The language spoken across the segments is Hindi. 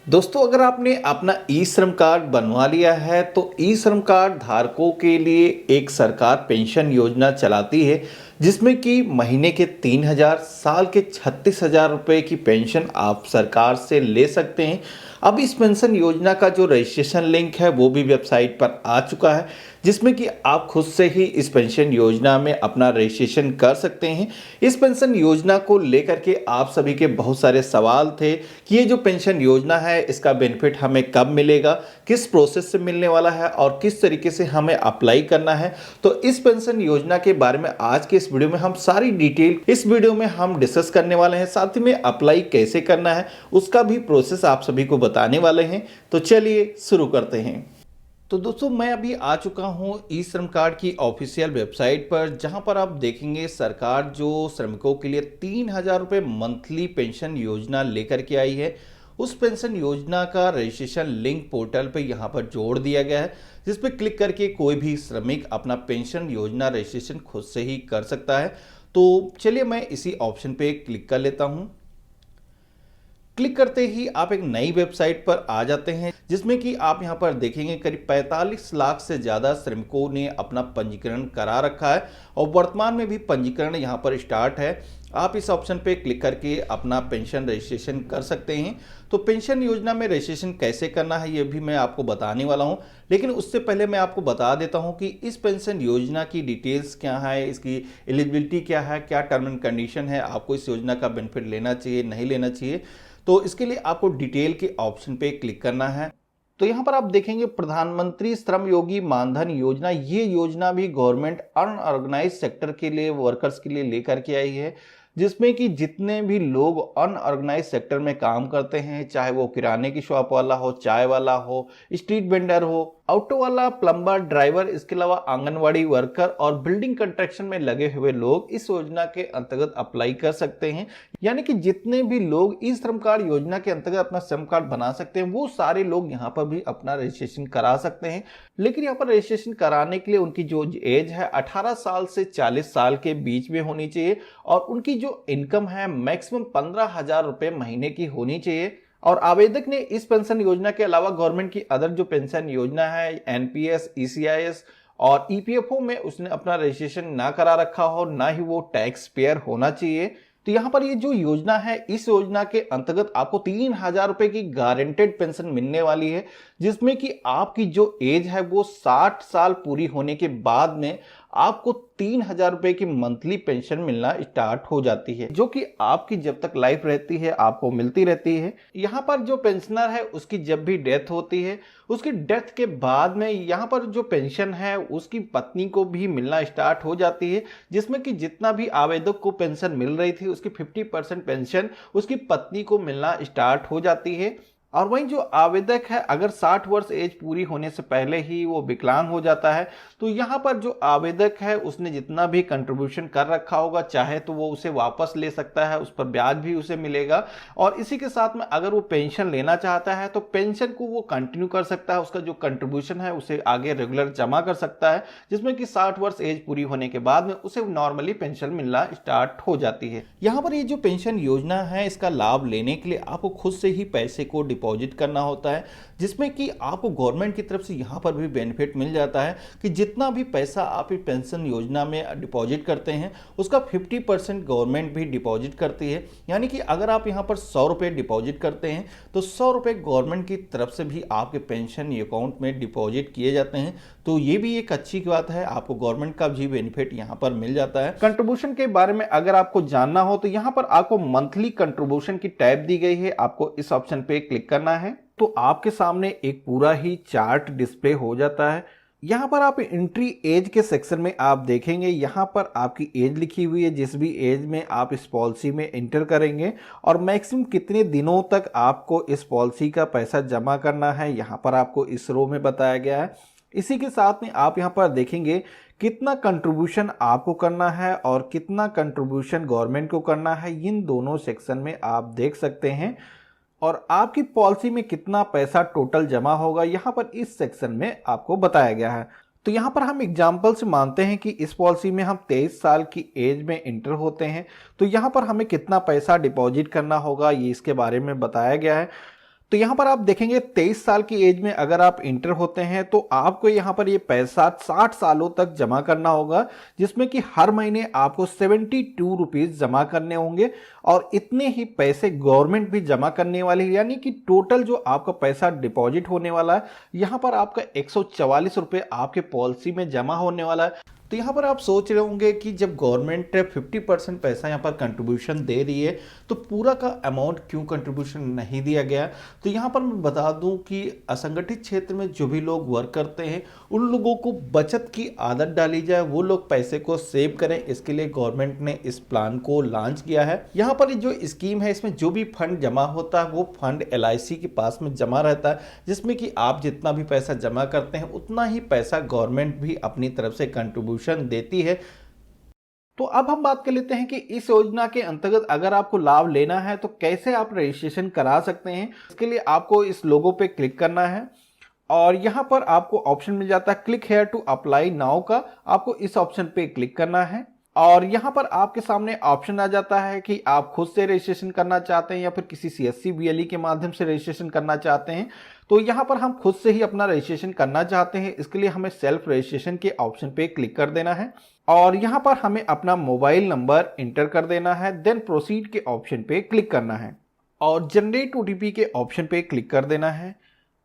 दोस्तों, अगर आपने अपना ई श्रम कार्ड बनवा लिया है तो ई श्रम कार्ड धारकों के लिए एक सरकार पेंशन योजना चलाती है जिसमें कि महीने के 3,000 साल के 36,000 रुपए की पेंशन आप सरकार से ले सकते हैं। अब इस पेंशन योजना का जो रजिस्ट्रेशन लिंक है वो भी वेबसाइट पर आ चुका है जिसमें कि आप खुद से ही इस पेंशन योजना में अपना रजिस्ट्रेशन कर सकते हैं। इस पेंशन योजना को लेकर के आप सभी के बहुत सारे सवाल थे कि ये जो पेंशन योजना है इसका बेनिफिट हमें कब मिलेगा, किस प्रोसेस से मिलने वाला है और किस तरीके से हमें अप्लाई करना है। तो इस पेंशन योजना के बारे में आज के इस वीडियो में हम सारी डिटेल इस वीडियो में हम डिस्कस करने वाले हैं। साथ ही में अप्लाई कैसे करना है उसका भी प्रोसेस आप सभी को बताने वाले हैं। तो चलिए शुरू करते हैं। तो दोस्तों, मैं अभी आ चुका हूँ ई श्रम कार्ड की ऑफिशियल वेबसाइट पर, जहाँ पर आप देखेंगे सरकार जो श्रमिकों के लिए 3,000 रुपये मंथली पेंशन योजना लेकर के आई है। उस पेंशन योजना का रजिस्ट्रेशन लिंक पोर्टल पे यहाँ पर जोड़ दिया गया है, जिस पे क्लिक करके कोई भी श्रमिक अपना पेंशन योजना रजिस्ट्रेशन खुद से ही कर सकता है। तो चलिए मैं इसी ऑप्शन पे क्लिक कर लेता हूँ। क्लिक करते ही आप एक नई वेबसाइट पर आ जाते हैं जिसमें कि आप यहां पर देखेंगे करीब 45 लाख से ज़्यादा श्रमिकों ने अपना पंजीकरण करा रखा है और वर्तमान में भी पंजीकरण यहां पर स्टार्ट है। आप इस ऑप्शन पे क्लिक करके अपना पेंशन रजिस्ट्रेशन कर सकते हैं। तो पेंशन योजना में रजिस्ट्रेशन कैसे करना है ये भी मैं आपको बताने वाला हूं, लेकिन उससे पहले मैं आपको बता देता हूं कि इस पेंशन योजना की डिटेल्स क्या है, इसकी एलिजिबिलिटी क्या है, क्या टर्म एंड कंडीशन है, आपको इस योजना का बेनिफिट लेना चाहिए नहीं लेना चाहिए। तो इसके लिए आपको डिटेल के ऑप्शन पे क्लिक करना है। तो यहाँ पर आप देखेंगे प्रधानमंत्री श्रम योगी मानधन योजना, ये योजना भी गवर्नमेंट अनऑर्गेनाइज सेक्टर के लिए वर्कर्स के लिए लेकर के आई है, जिसमें कि जितने भी लोग अनऑर्गेनाइज सेक्टर में काम करते हैं, चाहे वो किराने की शॉप वाला हो, चाय वाला हो, स्ट्रीट वेंडर हो, ऑटो वाला, प्लम्बर, ड्राइवर, इसके अलावा आंगनवाड़ी वर्कर और बिल्डिंग कंस्ट्रक्शन में लगे हुए लोग इस योजना के अंतर्गत अप्लाई कर सकते हैं। यानी कि जितने भी लोग इस श्रम कार्ड योजना के अंतर्गत अपना श्रम कार्ड बना सकते हैं वो सारे लोग यहाँ पर भी अपना रजिस्ट्रेशन करा सकते हैं। लेकिन यहाँ पर रजिस्ट्रेशन कराने के लिए उनकी जो एज है 18 साल से 40 साल के बीच में होनी चाहिए और उनकी जो इनकम है मैक्सिमम 15,000 रुपए महीने की होनी चाहिए। और आवेदक ने इस पेंशन योजना के अलावा गवर्नमेंट की अदर जो पेंशन योजना है एनपीएस, ईसीआईएस और ईपीएफओ में उसने अपना रजिस्ट्रेशन ना करा रखा हो, ना ही वो टैक्स पेयर होना चाहिए। तो यहाँ पर ये जो योजना है इस योजना के अंतर्गत आपको 3,000 रुपए की गारंटेड पेंशन मिलने वाली है, जिसमें कि आपकी जो एज है वो 60 साल पूरी होने के बाद में आपको 3,000 रुपए की मंथली पेंशन मिलना स्टार्ट हो जाती है, जो कि आपकी जब तक लाइफ रहती है आपको मिलती रहती है। यहाँ पर जो पेंशनर है उसकी जब भी डेथ होती है, उसकी डेथ के बाद में यहाँ पर जो पेंशन है उसकी पत्नी को भी मिलना स्टार्ट हो जाती है, जिसमें कि जितना भी आवेदक को पेंशन मिल रही थी उसकी 50% पेंशन उसकी पत्नी को मिलना स्टार्ट हो जाती है। और वहीं जो आवेदक है अगर 60 वर्ष एज पूरी होने से पहले ही वो विकलांग हो जाता है तो यहाँ पर जो आवेदक है उसने जितना भी कंट्रीब्यूशन कर रखा होगा चाहे तो वो उसे वापस ले सकता है, उस पर ब्याज भी उसे मिलेगा। और इसी के साथ में अगर वो पेंशन लेना चाहता है तो पेंशन को वो कंटिन्यू कर सकता है, उसका जो कंट्रीब्यूशन है उसे आगे रेगुलर जमा कर सकता है, जिसमें कि 60 वर्ष एज पूरी होने के बाद में उसे नॉर्मली पेंशन मिलना स्टार्ट हो जाती है। यहाँ पर ये जो पेंशन योजना है इसका लाभ लेने के लिए आपको खुद से ही पैसे को डिपॉजिट करना होता है, जिसमें कि आपको गवर्नमेंट की तरफ से यहाँ पर भी बेनिफिट मिल जाता है कि जितना भी पैसा आप इस पेंशन योजना में डिपॉजिट करते हैं उसका 50% गवर्नमेंट भी डिपॉजिट करती है। यानी कि अगर आप यहाँ पर 100 रुपये डिपॉजिट करते हैं तो 100 रुपये गवर्नमेंट की तरफ से भी आपके पेंशन अकाउंट में डिपॉजिट किए जाते हैं। तो ये भी एक अच्छी बात है, आपको गवर्नमेंट का भी बेनिफिट यहाँ पर मिल जाता है। कंट्रीब्यूशन के बारे में अगर आपको जानना हो तो यहाँ पर आपको मंथली कंट्रीब्यूशन की टैब दी गई है, आपको इस ऑप्शन पे क्लिक करना है तो आपके सामने एक पूरा ही चार्ट डिस्प्ले हो जाता है। यहाँ पर आप एंट्री एज के सेक्शन में आप देखेंगे यहाँ पर आपकी एज लिखी हुई है, जिस भी एज में आप इस पॉलिसी में एंटर करेंगे और मैक्सिमम कितने दिनों तक आपको इस पॉलिसी का पैसा जमा करना है यहाँ पर आपको इस रो में बताया गया है। इसी के साथ में आप यहाँ पर देखेंगे कितना कंट्रीब्यूशन आपको करना है और कितना कंट्रीब्यूशन गवर्नमेंट को करना है, इन दोनों सेक्शन में आप देख सकते हैं। और आपकी पॉलिसी में कितना पैसा टोटल जमा होगा यहाँ पर इस सेक्शन में आपको बताया गया है। तो यहाँ पर हम एग्जाम्पल से मानते हैं कि इस पॉलिसी में हम 23 साल की एज में इंटर होते हैं, तो यहाँ पर हमें कितना पैसा डिपॉजिट करना होगा ये इसके बारे में बताया गया है। तो यहाँ पर आप देखेंगे 23 साल की एज में अगर आप इंटर होते हैं तो आपको यहाँ पर ये पैसा 60 सालों तक जमा करना होगा, जिसमें कि हर महीने आपको 72 रुपीज जमा करने होंगे और इतने ही पैसे गवर्नमेंट भी जमा करने वाली है। यानी कि टोटल जो आपका पैसा डिपॉजिट होने वाला है यहाँ पर आपका 144 रुपये आपके पॉलिसी में जमा होने वाला है। तो यहाँ पर आप सोच रहे होंगे कि जब गवर्नमेंट 50% पैसा यहाँ पर कंट्रीब्यूशन दे रही है तो पूरा का अमाउंट क्यों कंट्रीब्यूशन नहीं दिया गया। तो यहाँ पर मैं बता दूं कि असंगठित क्षेत्र में जो भी लोग वर्क करते हैं उन लोगों को बचत की आदत डाली जाए, वो लोग पैसे को सेव करें। इसके लिए गवर्नमेंट ने इस प्लान को लॉन्च किया है। यहाँ पर जो स्कीम है इसमें जो भी फंड जमा होता है वो फंड LIC के पास में जमा रहता है, जिसमें कि आप जितना भी पैसा जमा करते हैं उतना ही पैसा गवर्नमेंट भी अपनी तरफ से कंट्रीब्यूशन देती है। तो अब हम बात कर लेते हैं कि इस योजना के अंतर्गत अगर आपको लाभ लेना है तो कैसे आप रजिस्ट्रेशन करा सकते हैं। इसके लिए आपको इस लोगो पे क्लिक करना है और यहां पर आपको ऑप्शन मिल जाता है click here to apply now का। आपको इस ऑप्शन पे क्लिक करना है और यहां पर आपके सामने ऑप्शन आ जाता है कि आप खुद से रजिस्ट्रेशन करना चाहते हैं या फिर किसी CSC BLE के माध्यम से रजिस्ट्रेशन करना चाहते हैं। तो यहां पर हम खुद से ही अपना रजिस्ट्रेशन करना चाहते हैं, इसके लिए हमें सेल्फ रजिस्ट्रेशन के ऑप्शन पे क्लिक कर देना है और यहां पर हमें अपना मोबाइल नंबर इंटर कर देना है। देन प्रोसीड के ऑप्शन पे क्लिक करना है और जनरेट OTP के ऑप्शन पे क्लिक कर देना है।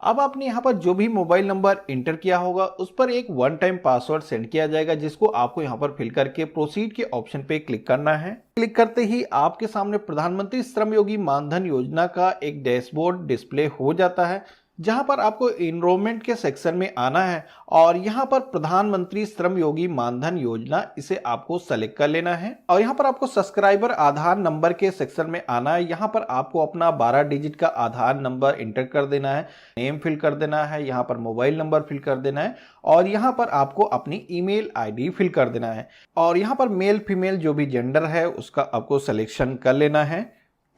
अब आपने यहाँ पर जो भी मोबाइल नंबर इंटर किया होगा उस पर एक वन टाइम पासवर्ड सेंड किया जाएगा, जिसको आपको यहाँ पर फिल करके प्रोसीड के ऑप्शन पे क्लिक करना है। क्लिक करते ही आपके सामने प्रधानमंत्री श्रम योगी मानधन योजना का एक डैशबोर्ड डिस्प्ले हो जाता है, जहां पर आपको एनरोलमेंट के सेक्शन में आना है और यहां पर प्रधानमंत्री श्रम योगी मानधन योजना इसे आपको सेलेक्ट कर लेना है और यहां पर आपको सब्सक्राइबर आधार नंबर के सेक्शन में आना है। यहां पर आपको अपना 12 डिजिट का आधार नंबर इंटर कर देना है, नेम फिल कर देना है, यहां पर मोबाइल नंबर फिल कर देना है और यहां पर आपको अपनी ईमेल ID फिल कर देना है और यहां पर मेल फीमेल जो भी जेंडर है उसका आपको सिलेक्शन कर लेना है।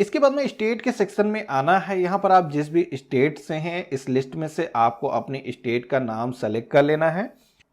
इसके बाद में स्टेट के सेक्शन में आना है। यहाँ पर आप जिस भी स्टेट से हैं इस लिस्ट में से आपको अपने स्टेट का नाम सेलेक्ट कर लेना है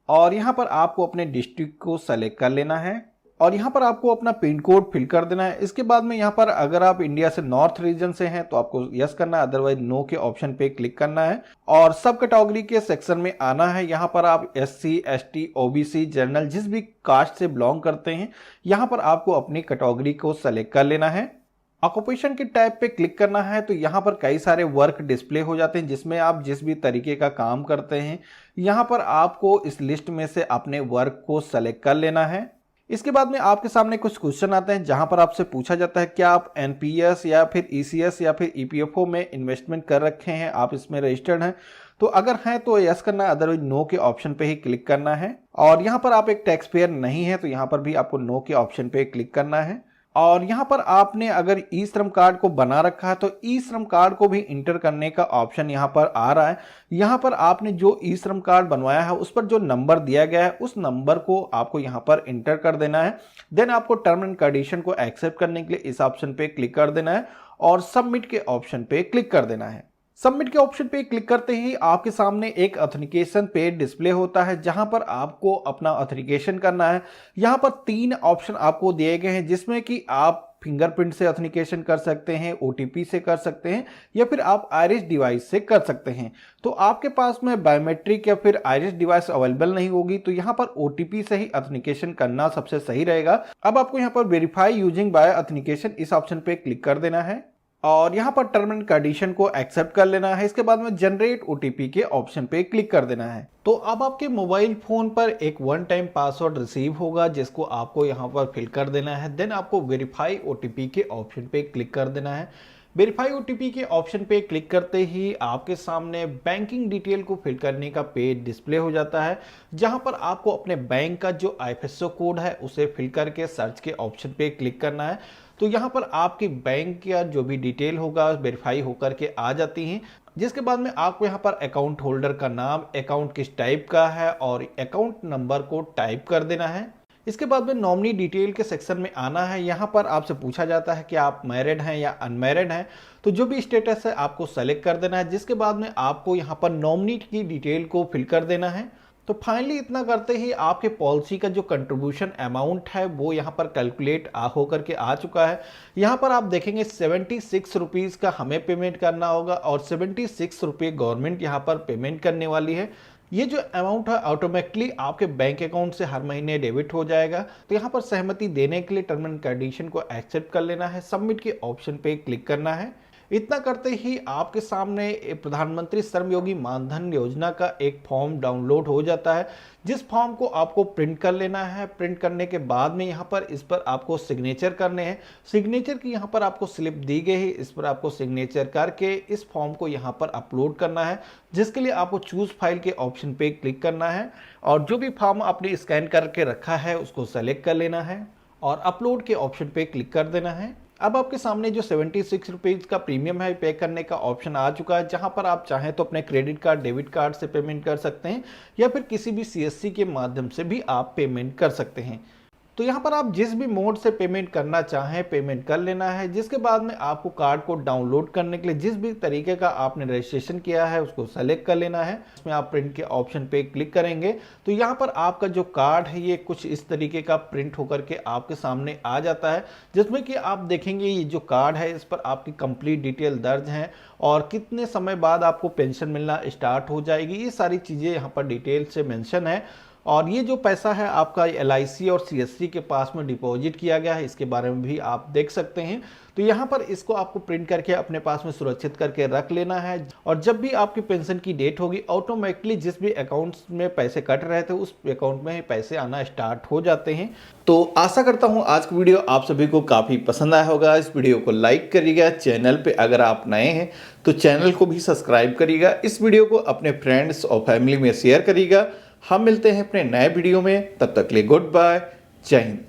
और यहाँ पर आपको अपने डिस्ट्रिक्ट को सेलेक्ट कर लेना है और यहाँ पर आपको अपना पिन कोड फिल कर देना है। इसके बाद में यहाँ पर अगर आप इंडिया से नॉर्थ रीजन से हैं तो आपको यस करना है, अदरवाइज नो के ऑप्शन पे क्लिक करना है और सब कैटेगरी के सेक्शन में आना है। यहाँ पर आप SC ST OBC जनरल जिस भी कास्ट से बिलोंग करते हैं यहाँ पर आपको अपनी कैटेगरी को सेलेक्ट कर लेना है। ऑक्यूपेशन के टाइप पे क्लिक करना है तो यहाँ पर कई सारे वर्क डिस्प्ले हो जाते हैं, जिसमें आप जिस भी तरीके का काम करते हैं यहाँ पर आपको इस लिस्ट में से अपने वर्क को सेलेक्ट कर लेना है। इसके बाद में आपके सामने कुछ क्वेश्चन आते हैं जहां पर आपसे पूछा जाता है क्या आप NPS या फिर ECS या फिर EPFO में इन्वेस्टमेंट कर रखे हैं, आप इसमें रजिस्टर्ड हैं। तो अगर हैं तो यस करना है, अदरवाइज नो के ऑप्शन पे ही क्लिक करना है और यहाँ पर आप एक टैक्स पेयर नहीं है तो यहाँ पर भी आपको नो के ऑप्शन पे क्लिक करना है। और यहाँ पर आपने अगर ई श्रम कार्ड को बना रखा है तो ई श्रम कार्ड को भी इंटर करने का ऑप्शन यहाँ पर आ रहा है। यहाँ पर आपने जो ई श्रम कार्ड बनवाया है उस पर जो नंबर दिया गया है उस नंबर को आपको यहाँ पर इंटर कर देना है। देन आपको टर्म एंड कंडीशन को एक्सेप्ट करने के लिए इस ऑप्शन पे क्लिक कर देना है और सबमिट के ऑप्शन पे क्लिक कर देना है। सबमिट के ऑप्शन पे क्लिक करते ही आपके सामने एक ऑथेंटिकेशन पेज डिस्प्ले होता है जहां पर आपको अपना ऑथेंटिकेशन करना है। यहां पर 3 ऑप्शन आपको दिए गए हैं जिसमें कि आप फिंगरप्रिंट से ऑथेंटिकेशन कर सकते हैं, OTP से कर सकते हैं या फिर आप आइरिस डिवाइस से कर सकते हैं। तो आपके पास में बायोमेट्रिक या फिर आइरिस डिवाइस अवेलेबल नहीं होगी तो यहाँ पर OTP से ही ऑथेंटिकेशन करना सबसे सही रहेगा। अब आपको यहाँ पर वेरीफाई यूजिंग बायो ऑथेंटिकेशन इस ऑप्शन पे क्लिक कर देना है और यहाँ पर टर्म एंड कंडीशन को एक्सेप्ट कर लेना है। इसके बाद में जनरेट OTP के ऑप्शन पे क्लिक कर देना है। तो अब आपके मोबाइल फोन पर एक वन टाइम पासवर्ड रिसीव होगा जिसको आपको यहाँ पर फिल कर देना है। देन आपको वेरीफाई OTP के ऑप्शन पे क्लिक कर देना है। वेरीफाई OTP के ऑप्शन पे क्लिक करते ही आपके सामने बैंकिंग डिटेल को फिल करने का पेज डिस्प्ले हो जाता है जहां पर आपको अपने बैंक का जो IFSC कोड है उसे फिल करके सर्च के ऑप्शन पे क्लिक करना है। तो यहाँ पर आपकी बैंक का जो भी डिटेल होगा वेरीफाई होकर के आ जाती हैं, जिसके बाद में आपको यहाँ पर अकाउंट होल्डर का नाम, अकाउंट किस टाइप का है और अकाउंट नंबर को टाइप कर देना है। इसके बाद में नॉमिनी डिटेल के सेक्शन में आना है। यहाँ पर आपसे पूछा जाता है कि आप मैरिड हैं या अनमैरिड हैं, तो जो भी स्टेटस है आपको सेलेक्ट कर देना है। जिसके बाद में आपको यहाँ पर नॉमिनी की डिटेल को फिल कर देना है तो फाइनली इतना करते ही आपके पॉलिसी का जो कंट्रीब्यूशन अमाउंट है वो यहाँ पर कैलकुलेट होकर के आ चुका है। यहाँ पर आप देखेंगे 76 रुपीज़ का हमें पेमेंट करना होगा और 76 रुपये गवर्नमेंट यहाँ पर पेमेंट करने वाली है। ये जो अमाउंट है ऑटोमेटिकली आपके बैंक अकाउंट से हर महीने डेबिट हो जाएगा। तो यहाँ पर सहमति देने के लिए टर्म एंड कंडीशन को एक्सेप्ट कर लेना है, सबमिट के ऑप्शन पे क्लिक करना है। इतना करते ही आपके सामने प्रधानमंत्री श्रम योगी मानधन योजना का एक फॉर्म डाउनलोड हो जाता है, जिस फॉर्म को आपको प्रिंट कर लेना है। प्रिंट करने के बाद में यहाँ पर इस पर आपको सिग्नेचर करने हैं। सिग्नेचर की यहाँ पर आपको स्लिप दी गई है, इस पर आपको सिग्नेचर करके इस फॉर्म को यहाँ पर अपलोड करना है, जिसके लिए आपको चूज फाइल के ऑप्शन पे क्लिक करना है और जो भी फॉर्म आपने स्कैन करके रखा है उसको सेलेक्ट कर लेना है और अपलोड के ऑप्शन पे क्लिक कर देना है। अब आपके सामने जो 76 रुपीज़ का प्रीमियम है पे करने का ऑप्शन आ चुका है, जहां पर आप चाहें तो अपने क्रेडिट कार्ड, डेबिट कार्ड से पेमेंट कर सकते हैं या फिर किसी भी सीएससी के माध्यम से भी आप पेमेंट कर सकते हैं। तो यहाँ पर आप जिस भी मोड से पेमेंट करना चाहें पेमेंट कर लेना है, जिसके बाद में आपको कार्ड को डाउनलोड करने के लिए जिस भी तरीके का आपने रजिस्ट्रेशन किया है उसको सेलेक्ट कर लेना है। इसमें आप प्रिंट के ऑप्शन पे क्लिक करेंगे तो यहाँ पर आपका जो कार्ड है ये कुछ इस तरीके का प्रिंट होकर के आपके सामने आ जाता है, जिसमें कि आप देखेंगे ये जो कार्ड है इस पर आपकी कंप्लीट डिटेल दर्ज है और कितने समय बाद आपको पेंशन मिलना स्टार्ट हो जाएगी, ये सारी चीज़ें यहाँ पर डिटेल से मेंशन है। और ये जो पैसा है आपका LIC और CSC के पास में डिपॉजिट किया गया है, इसके बारे में भी आप देख सकते हैं। तो यहाँ पर इसको आपको प्रिंट करके अपने पास में सुरक्षित करके रख लेना है और जब भी आपकी पेंशन की डेट होगी ऑटोमेटिकली जिस भी अकाउंट्स में पैसे कट रहे थे उस अकाउंट में ही पैसे आना स्टार्ट हो जाते हैं। तो आशा करता हूँ आज का वीडियो आप सभी को काफ़ी पसंद आया होगा। इस वीडियो को लाइक करिएगा, चैनल पे अगर आप नए हैं तो चैनल को भी सब्सक्राइब करिएगा, इस वीडियो को अपने फ्रेंड्स और फैमिली में शेयर करिएगा। हम मिलते हैं अपने नए वीडियो में, तब तक के लिए गुड बाय, जय हिंद।